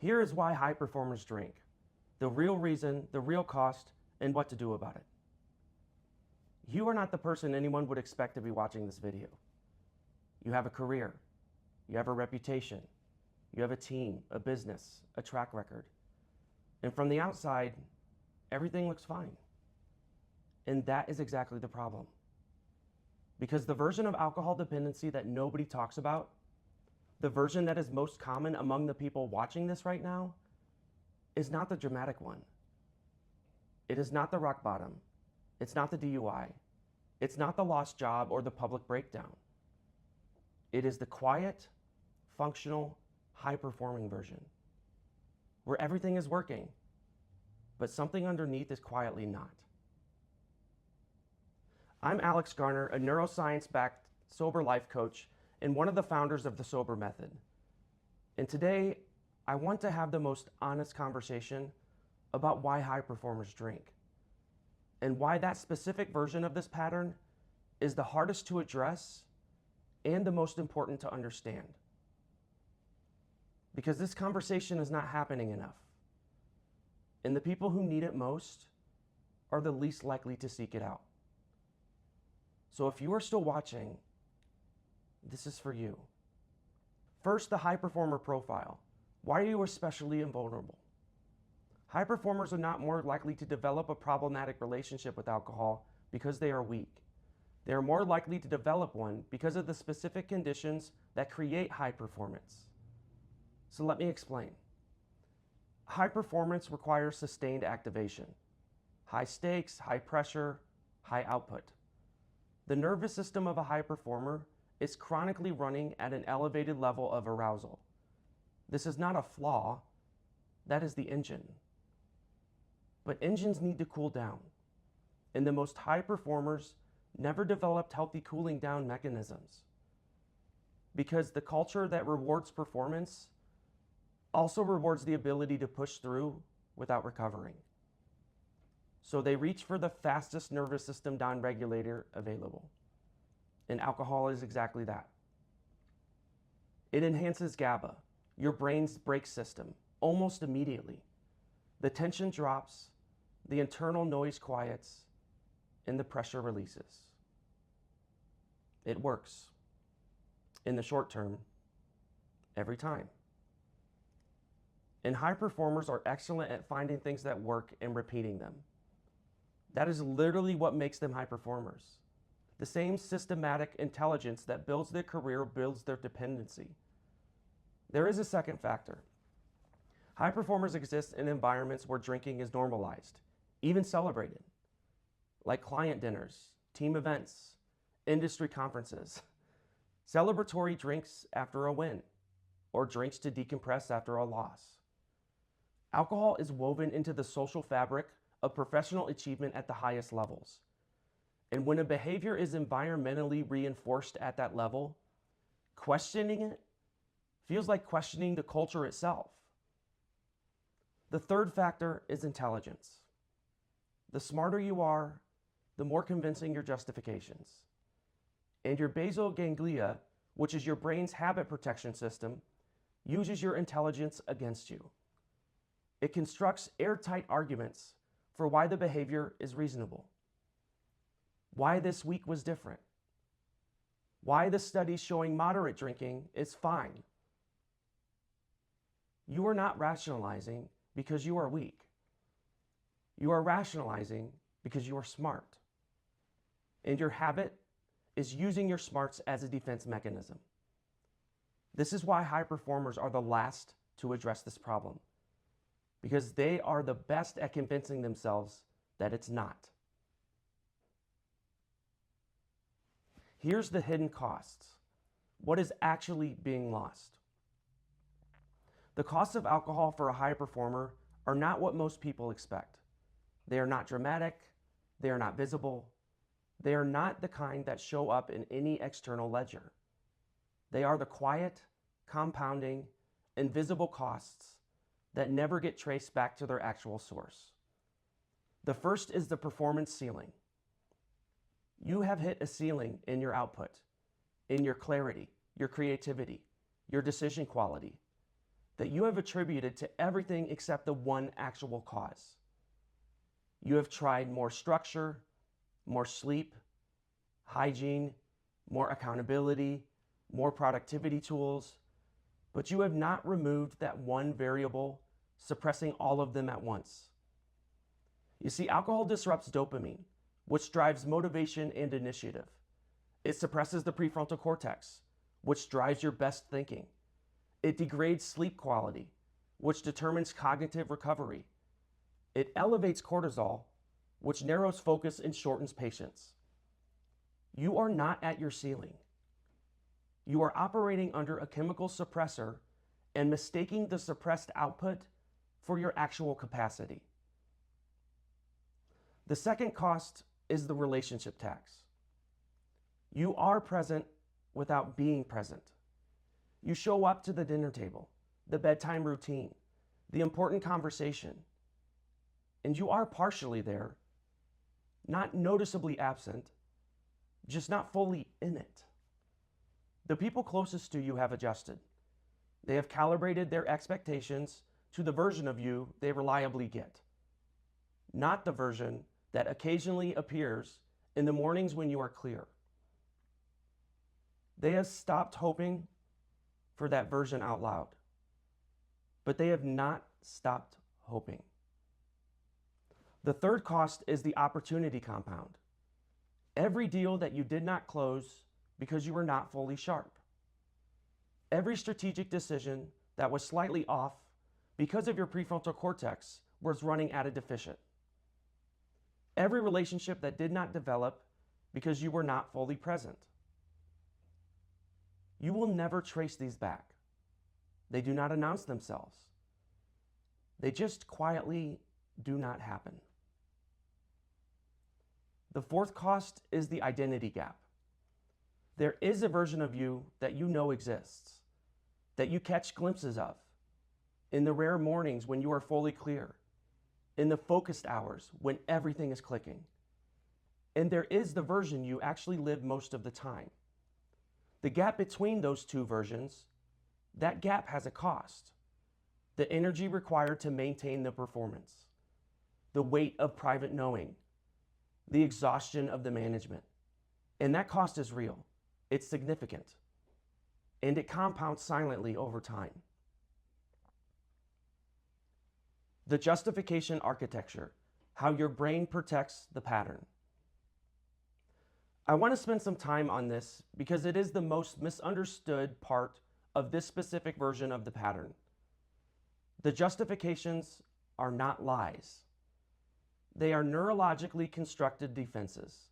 Here is why high performers drink. The real reason, the real cost, and what to do about it. You are not the person anyone would expect to be watching this video. You have a career. You have a reputation. You have a team, a business, a track record. And from the outside, everything looks fine. And that is exactly the problem. Because the version of alcohol dependency that nobody talks about, the version that is most common among the people watching this right now, is not the dramatic one. It is not the rock bottom. It's not the DUI. It's not the lost job or the public breakdown. It is the quiet, functional, high-performing version, where everything is working, but something underneath is quietly not. I'm Alex Garner, a neuroscience-backed sober life coach and one of the founders of the Sober Method. And today, I want to have the most honest conversation about why high performers drink and why that specific version of this pattern is the hardest to address and the most important to understand. Because this conversation is not happening enough. And the people who need it most are the least likely to seek it out. So if you are still watching, this is for you. First, the high performer profile. Why are you especially invulnerable? High performers are not more likely to develop a problematic relationship with alcohol because they are weak. They are more likely to develop one because of the specific conditions that create high performance. So let me explain. High performance requires sustained activation. High stakes, high pressure, high output. The nervous system of a high performer is chronically running at an elevated level of arousal. This is not a flaw, that is the engine. But engines need to cool down, and the most high performers never developed healthy cooling down mechanisms. Because the culture that rewards performance also rewards the ability to push through without recovering. So they reach for the fastest nervous system downregulator available. And alcohol is exactly that. It enhances GABA, your brain's brake system, almost immediately. The tension drops, the internal noise quiets, and the pressure releases. It works. In the short term, every time. And high performers are excellent at finding things that work and repeating them. That is literally what makes them high performers. The same systematic intelligence that builds their career builds their dependency. There is a second factor. High performers exist in environments where drinking is normalized, even celebrated, like client dinners, team events, industry conferences, celebratory drinks after a win, or drinks to decompress after a loss. Alcohol is woven into the social fabric of professional achievement at the highest levels. And when a behavior is environmentally reinforced at that level, questioning it feels like questioning the culture itself. The third factor is intelligence. The smarter you are, the more convincing your justifications. And your basal ganglia, which is your brain's habit protection system, uses your intelligence against you. It constructs airtight arguments for why the behavior is reasonable, why this week was different, why the study showing moderate drinking is fine. You are not rationalizing because you are weak. You are rationalizing because you are smart. And your habit is using your smarts as a defense mechanism. This is why high performers are the last to address this problem, because they are the best at convincing themselves that it's not. Here's the hidden costs. What is actually being lost? The costs of alcohol for a high performer are not what most people expect. They are not dramatic. They are not visible. They are not the kind that show up in any external ledger. They are the quiet, compounding, invisible costs that never get traced back to their actual source. The first is the performance ceiling. You have hit a ceiling in your output, in your clarity, your creativity, your decision quality. that you have attributed to everything except the one actual cause. You have tried more structure, more sleep, hygiene, more accountability, more productivity tools, but you have not removed that one variable, suppressing all of them at once. You see, alcohol disrupts dopamine, which drives motivation and initiative. It suppresses the prefrontal cortex, which drives your best thinking. It degrades sleep quality, which determines cognitive recovery. It elevates cortisol, which narrows focus and shortens patience. You are not at your ceiling. You are operating under a chemical suppressor and mistaking the suppressed output for your actual capacity. The second cost is the relationship tax. You are present without being present. You show up to the dinner table, the bedtime routine, the important conversation, and you are partially there, not noticeably absent, just not fully in it. The people closest to you have adjusted. They have calibrated their expectations to the version of you they reliably get, not the version that occasionally appears in the mornings when you are clear. They have stopped hoping for that version out loud, but they have not stopped hoping. The third cost is the opportunity compound. Every deal that you did not close because you were not fully sharp. Every strategic decision that was slightly off because of your prefrontal cortex was running at a deficit. Every relationship that did not develop because you were not fully present. You will never trace these back. They do not announce themselves. They just quietly do not happen. The fourth cost is the identity gap. There is a version of you that you know exists, that you catch glimpses of, in the rare mornings when you are fully clear, in the focused hours when everything is clicking. And there is the version you actually live most of the time. The gap between those two versions, that gap has a cost. The energy required to maintain the performance, the weight of private knowing, the exhaustion of the management. And that cost is real. It's significant. And it compounds silently over time. The justification architecture, how your brain protects the pattern. I want to spend some time on this because it is the most misunderstood part of this specific version of the pattern. The justifications are not lies. They are neurologically constructed defenses,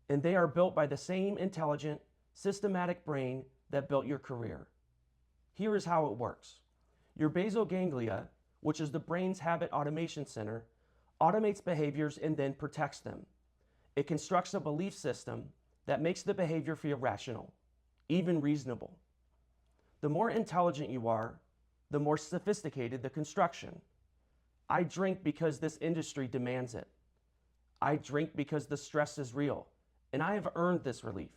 and they are built by the same intelligent, systematic brain that built your career. Here is how it works. Your basal ganglia, which is the brain's habit automation center, automates behaviors and then protects them. It constructs a belief system that makes the behavior feel rational, even reasonable. The more intelligent you are, the more sophisticated the construction. I drink because this industry demands it. I drink because the stress is real, and I have earned this relief.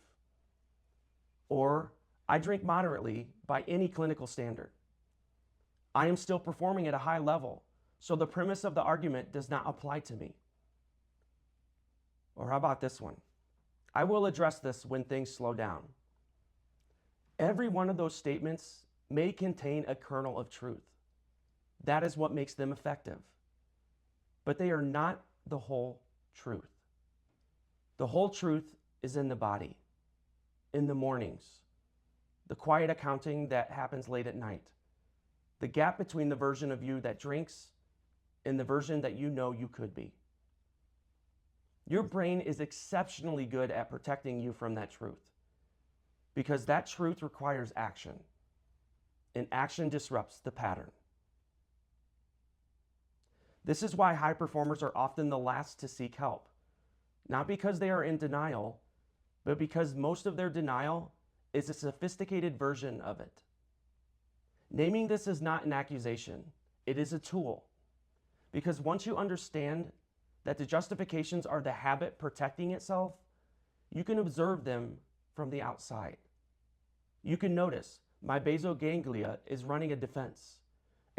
Or, I drink moderately by any clinical standard. I am still performing at a high level, so the premise of the argument does not apply to me. Or how about this one? I will address this when things slow down. Every one of those statements may contain a kernel of truth. That is what makes them effective. But they are not the whole truth. The whole truth is in the body, in the mornings, the quiet accounting that happens late at night, the gap between the version of you that drinks and the version that you know you could be. Your brain is exceptionally good at protecting you from that truth because that truth requires action, and action disrupts the pattern. This is why high performers are often the last to seek help, not because they are in denial, but because most of their denial is a sophisticated version of it. Naming this is not an accusation, it is a tool. Because once you understand that the justifications are the habit protecting itself, you can observe them from the outside. You can notice, my basal ganglia is running a defense.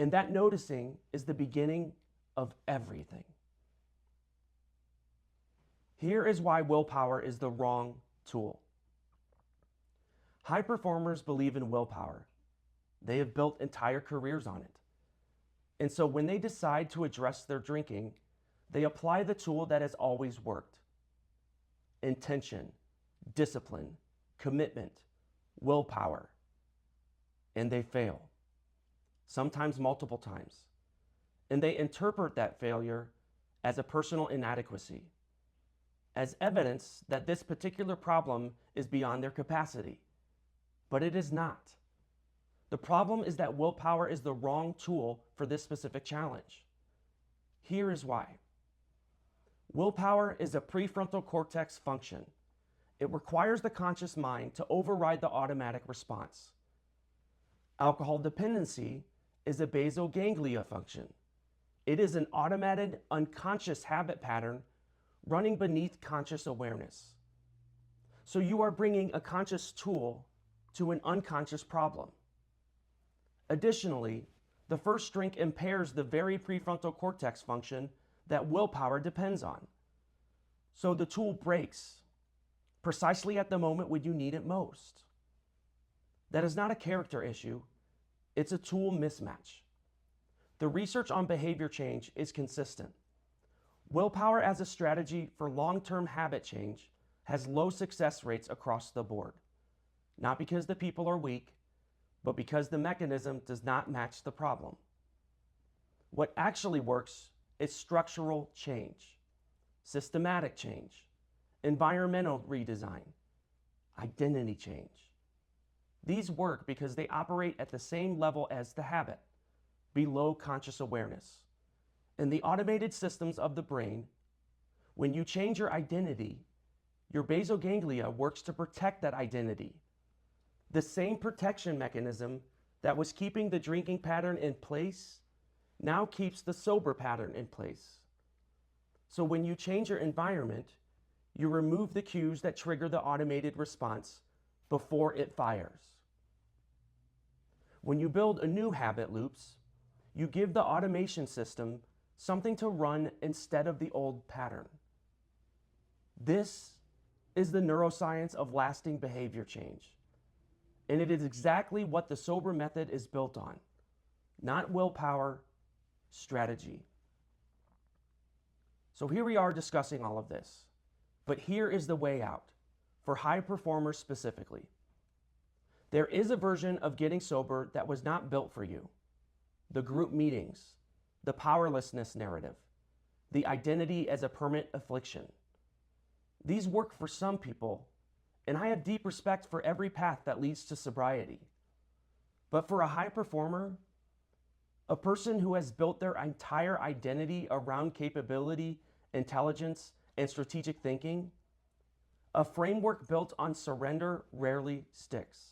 And that noticing is the beginning of everything. Here is why willpower is the wrong tool. High performers believe in willpower. They have built entire careers on it. And so when they decide to address their drinking, they apply the tool that has always worked. Intention, discipline, commitment, willpower. And they fail, sometimes multiple times. And they interpret that failure as a personal inadequacy, as evidence that this particular problem is beyond their capacity. But it is not. The problem is that willpower is the wrong tool for this specific challenge. Here is why. Willpower is a prefrontal cortex function. It requires the conscious mind to override the automatic response. Alcohol dependency is a basal ganglia function. It is an automated, unconscious habit pattern running beneath conscious awareness. So you are bringing a conscious tool to an unconscious problem. Additionally, the first drink impairs the very prefrontal cortex function that willpower depends on. So the tool breaks precisely at the moment when you need it most. That is not a character issue, it's a tool mismatch. The research on behavior change is consistent. Willpower as a strategy for long-term habit change has low success rates across the board. Not because the people are weak, but because the mechanism does not match the problem. What actually works is structural change, systematic change, environmental redesign, identity change. These work because they operate at the same level as the habit, below conscious awareness. In the automated systems of the brain, when you change your identity, your basal ganglia works to protect that identity. The same protection mechanism that was keeping the drinking pattern in place now keeps the sober pattern in place. So when you change your environment, you remove the cues that trigger the automated response before it fires. When you build a new habit loops, you give the automation system something to run instead of the old pattern. This is the neuroscience of lasting behavior change. And it is exactly what the sober method is built on. Not willpower, strategy. So here we are discussing all of this. But here is the way out, for high performers specifically. There is a version of getting sober that was not built for you. The group meetings, the powerlessness narrative, the identity as a permanent affliction. These work for some people, and I have deep respect for every path that leads to sobriety. But for a high performer, a person who has built their entire identity around capability, intelligence, and strategic thinking, a framework built on surrender rarely sticks.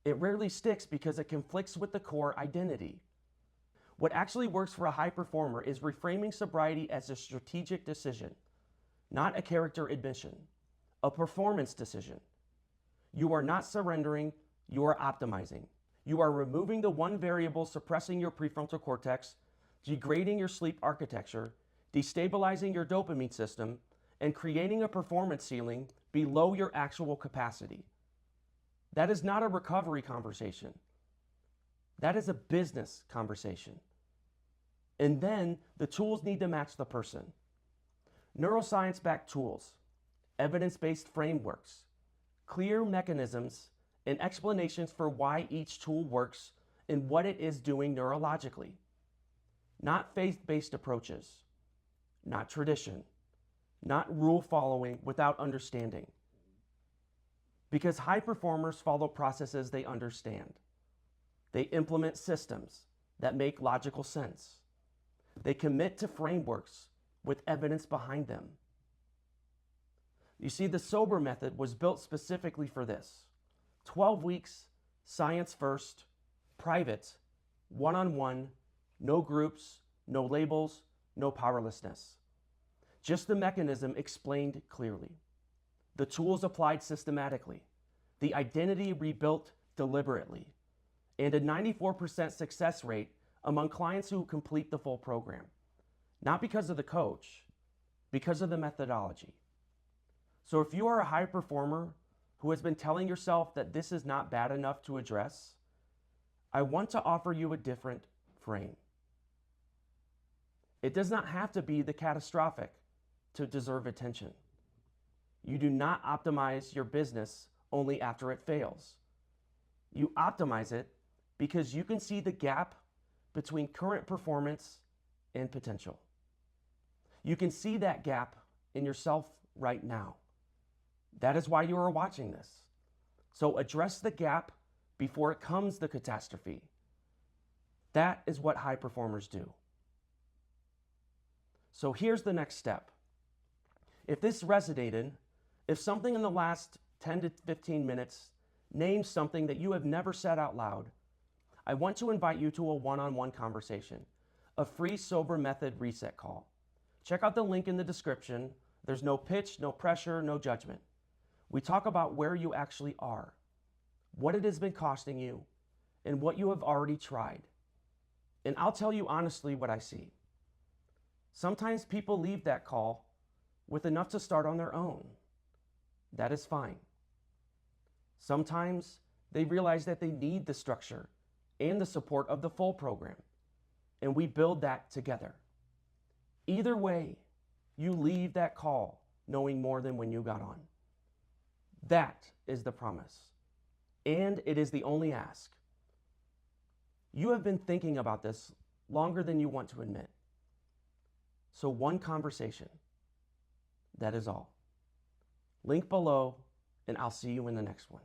It rarely sticks because it conflicts with the core identity. What actually works for a high performer is reframing sobriety as a strategic decision, not a character admission, a performance decision. You are not surrendering, you are optimizing. You are removing the one variable suppressing your prefrontal cortex, degrading your sleep architecture, destabilizing your dopamine system, and creating a performance ceiling below your actual capacity. That is not a recovery conversation. That is a business conversation. And then the tools need to match the person. Neuroscience-backed tools, evidence-based frameworks, clear mechanisms, and explanations for why each tool works and what it is doing neurologically. Not faith-based approaches, not tradition, not rule following without understanding. Because high performers follow processes they understand. They implement systems that make logical sense. They commit to frameworks with evidence behind them. You see, the sober method was built specifically for this. 12 weeks, science first, private, one-on-one, no groups, no labels, no powerlessness. Just the mechanism explained clearly. The tools applied systematically. The identity rebuilt deliberately. and a 94% success rate among clients who complete the full program. Not because of the coach, because of the methodology. So if you are a high performer who has been telling yourself that this is not bad enough to address, I want to offer you a different frame. It does not have to be the catastrophic to deserve attention. You do not optimize your business only after it fails. You optimize it because you can see the gap between current performance and potential. You can see that gap in yourself right now. That is why you are watching this. So address the gap before it comes the catastrophe. That is what high performers do. So here's the next step. If this resonated, if something in the last 10 to 15 minutes names something that you have never said out loud, I want to invite you to a one-on-one conversation, a free sober method reset call. Check out the link in the description. There's no pitch, no pressure, no judgment. We talk about where you actually are, what it has been costing you, and what you have already tried. And I'll tell you honestly what I see. Sometimes people leave that call with enough to start on their own. That is fine. Sometimes they realize that they need the structure and the support of the full program, and we build that together. Either way, you leave that call knowing more than when you got on. That is the promise, and it is the only ask. You have been thinking about this longer than you want to admit. So one conversation, that is all. Link below, and I'll see you in the next one.